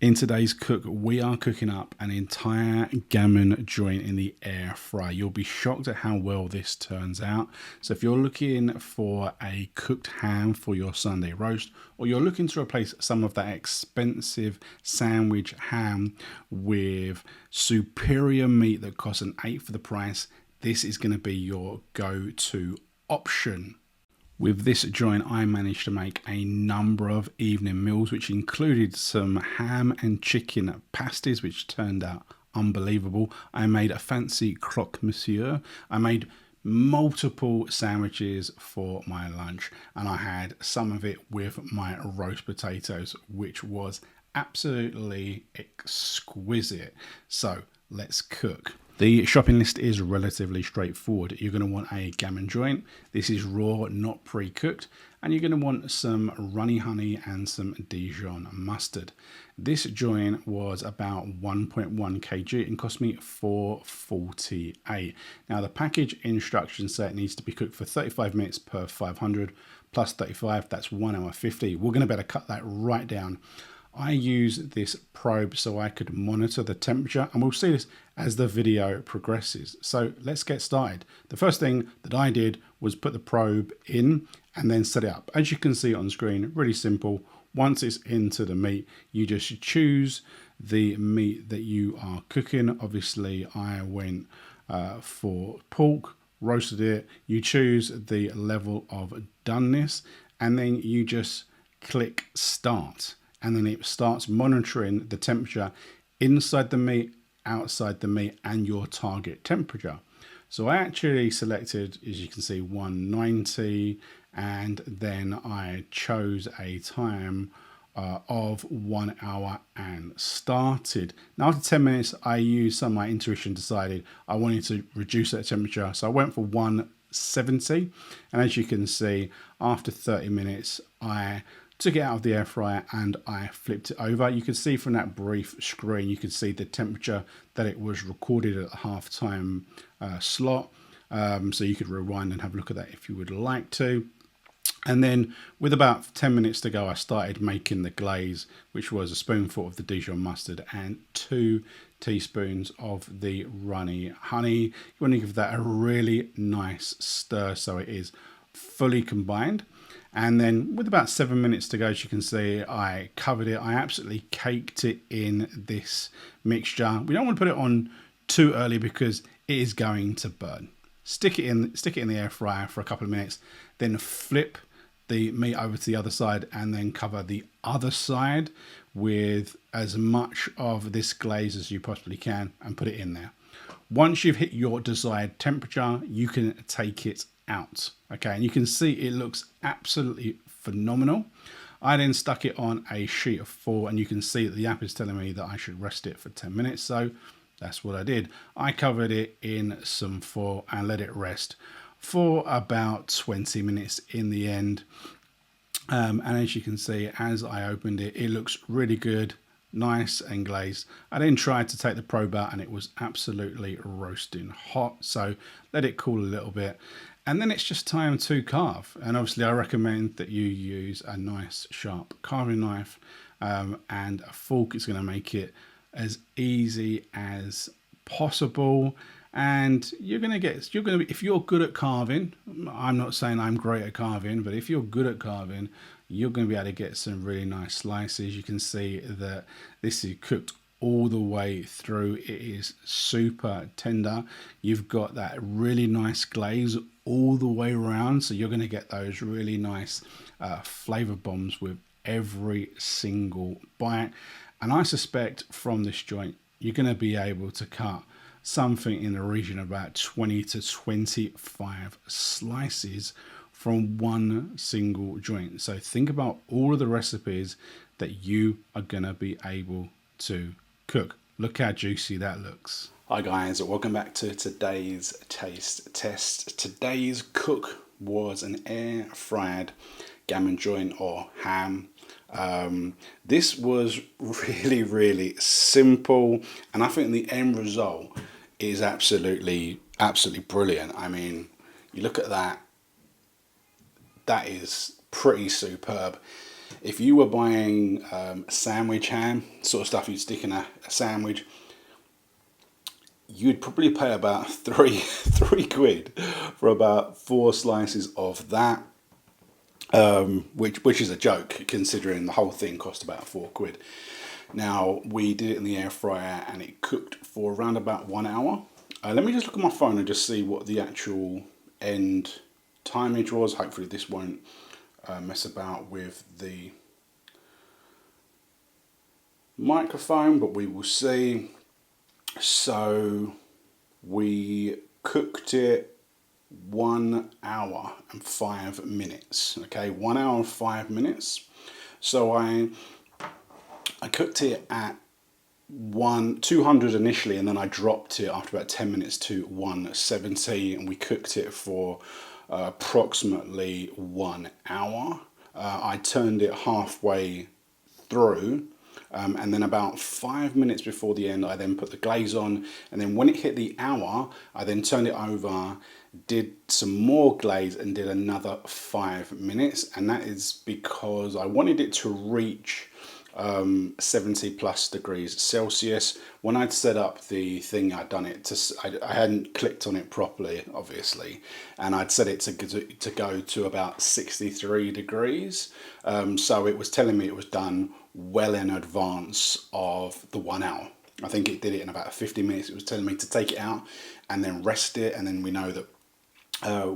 In today's cook, we are cooking up an entire gammon joint in the air fryer. You'll be shocked at how well this turns out. So if you're looking for a cooked ham for your Sunday roast, or you're looking to replace some of that expensive sandwich ham with superior meat that costs an eighth of the price, this is going to be your go-to option. With this joint, I managed to make a number of evening meals, which included some ham and chicken pasties, which turned out unbelievable. I made a fancy croque monsieur. I made multiple sandwiches for my lunch, and I had some of it with my roast potatoes, which was absolutely exquisite. So let's cook. The shopping list is relatively straightforward. You're going to want a gammon joint. This is raw, not pre-cooked. And you're going to want some runny honey and some Dijon mustard. This joint was about 1.1 kg and cost me $4.48. Now the package instructions say it needs to be cooked for 35 minutes per 500 plus 35, that's 1 hour 50. We're going to better cut that right down. I use this probe so I could monitor the temperature, and we'll see this as the video progresses. So let's get started. The first thing that I did was put the probe in and then set it up. As you can see on screen, really simple. Once it's into the meat, you just choose the meat that you are cooking. Obviously, I went for pork, roasted it. You choose the level of doneness, and then you just click start. And then it starts monitoring the temperature inside the meat, outside the meat, and your target temperature. So I actually selected, as you can see, 190, and then I chose a time of 1 hour and started. Now after 10 minutes, I used some of my intuition, decided I wanted to reduce that temperature. So I went for 170, and as you can see, after 30 minutes, I took it out of the air fryer and I flipped it over. You can see from that brief screen, you can see the temperature that it was recorded at the halftime slot. So you could rewind and have a look at that if you would like to. And then with about 10 minutes to go, I started making the glaze, which was a spoonful of the Dijon mustard and 2 teaspoons of the runny honey. You want to give that a really nice stir so it is fully combined. And then with about 7 minutes to go, as you can see, I covered it. I absolutely caked it in this mixture. We don't want to put it on too early because it is going to burn. Stick it in the air fryer for a couple of minutes, then flip the meat over to the other side and then cover the other side with as much of this glaze as you possibly can and put it in there. Once you've hit your desired temperature, you can take it out. Okay, and you can see it looks absolutely phenomenal. I then stuck it on a sheet of 4, and you can see that the app is telling me that I should rest it for 10 minutes. So that's what I did. I covered it in some foil and let it rest for about 20 minutes in the end. And as you can see, as I opened it, it looks really good, nice and glazed. I then tried to take the probe out and it was absolutely roasting hot. So let it cool a little bit. And then it's just time to carve. And obviously I recommend that you use a nice sharp carving knife and a fork. Is going to make it as easy as possible. And if you're good at carving, I'm not saying I'm great at carving, but if you're good at carving, you're going to be able to get some really nice slices. You can see that this is cooked all the way through. It is super tender. You've got that really nice glaze all the way around, so you're going to get those really nice flavor bombs with every single bite. And I suspect from this joint you're going to be able to cut something in the region of about 20 to 25 slices from one single joint. So think about all of the recipes that you are going to be able to cook. Look how juicy that looks. Hi guys, welcome back to today's taste test. Today's cook was an air fried gammon joint or ham. This was really simple, and I think the end result is absolutely brilliant. I mean, you look at that, that is pretty superb. if you were buying sandwich ham, sort of stuff you'd stick in a sandwich, you'd probably pay about three quid for about 4 slices of that, which is a joke considering the whole thing cost about 4 quid. Now we did it in the air fryer and it cooked for around about 1 hour. Let me just look at my phone and just see what the actual end timage was. Hopefully this won't mess about with the microphone, but we will see. So we cooked it 1 hour and 5 minutes. Okay, 1 hour and 5 minutes. So I cooked it at 200 initially, and then I dropped it after about 10 minutes to 170, and we cooked it for approximately 1 hour. I turned it halfway through, and then about 5 minutes before the end I then put the glaze on, and then when it hit the hour I then turned it over, did some more glaze and did another 5 minutes, and that is because I wanted it to reach 70 plus degrees Celsius. When I'd set up the thing, I'd done it I hadn't clicked on it properly, obviously, and I'd set it to go to about 63 degrees. So it was telling me it was done well in advance of the 1 hour. I think it did it in about 50 minutes. It was telling me to take it out and then rest it, and then we know that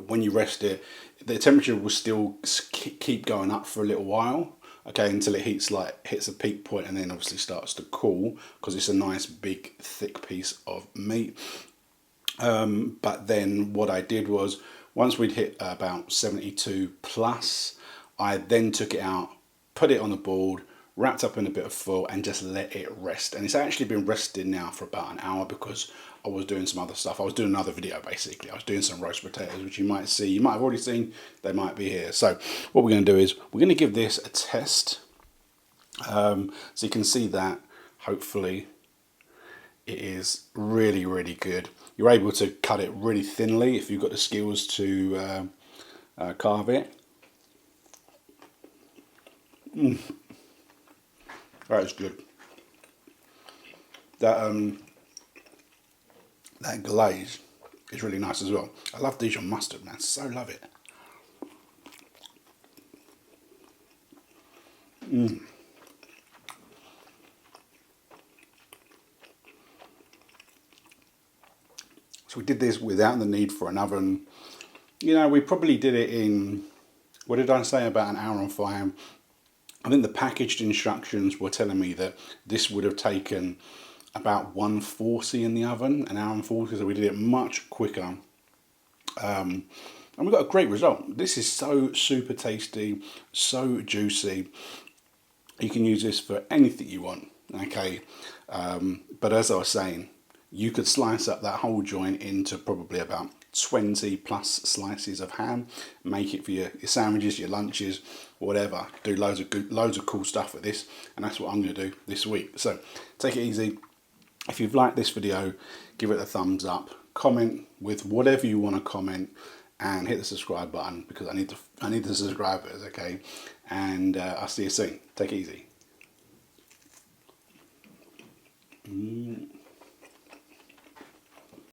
when you rest it, the temperature will still keep going up for a little while. Okay, until it hits a peak point and then obviously starts to cool, because it's a nice big thick piece of meat. But then what I did was, once we'd hit about 72 plus, I then took it out, put it on the board, wrapped up in a bit of foil and just let it rest. And it's actually been resting now for about an hour because I was doing some other stuff. I was doing another video basically. I was doing some roast potatoes, which you might see. You might have already seen. They might be here. So what we're going to do is we're going to give this a test. So you can see that hopefully it is really, really good. You're able to cut it really thinly if you've got the skills to carve it. That is good. That glaze is really nice as well. I love Dijon mustard, man. So love it. So we did this without the need for an oven. You know, we probably did it in, what did I say, about an hour and 5. I think the packaged instructions were telling me that this would have taken about 140 in the oven, an hour and 40, so we did it much quicker. And we got a great result. This is so super tasty, so juicy. You can use this for anything you want, okay? But as I was saying, you could slice up that whole joint into probably about 20 plus slices of ham, make it for your sandwiches, your lunches, whatever. Do loads of cool stuff with this, and that's what I'm going to do this week. So take it easy. If you've liked this video, give it a thumbs up, comment with whatever you want to comment, and hit the subscribe button because I need the subscribers, okay? And I'll see you soon. Take it easy.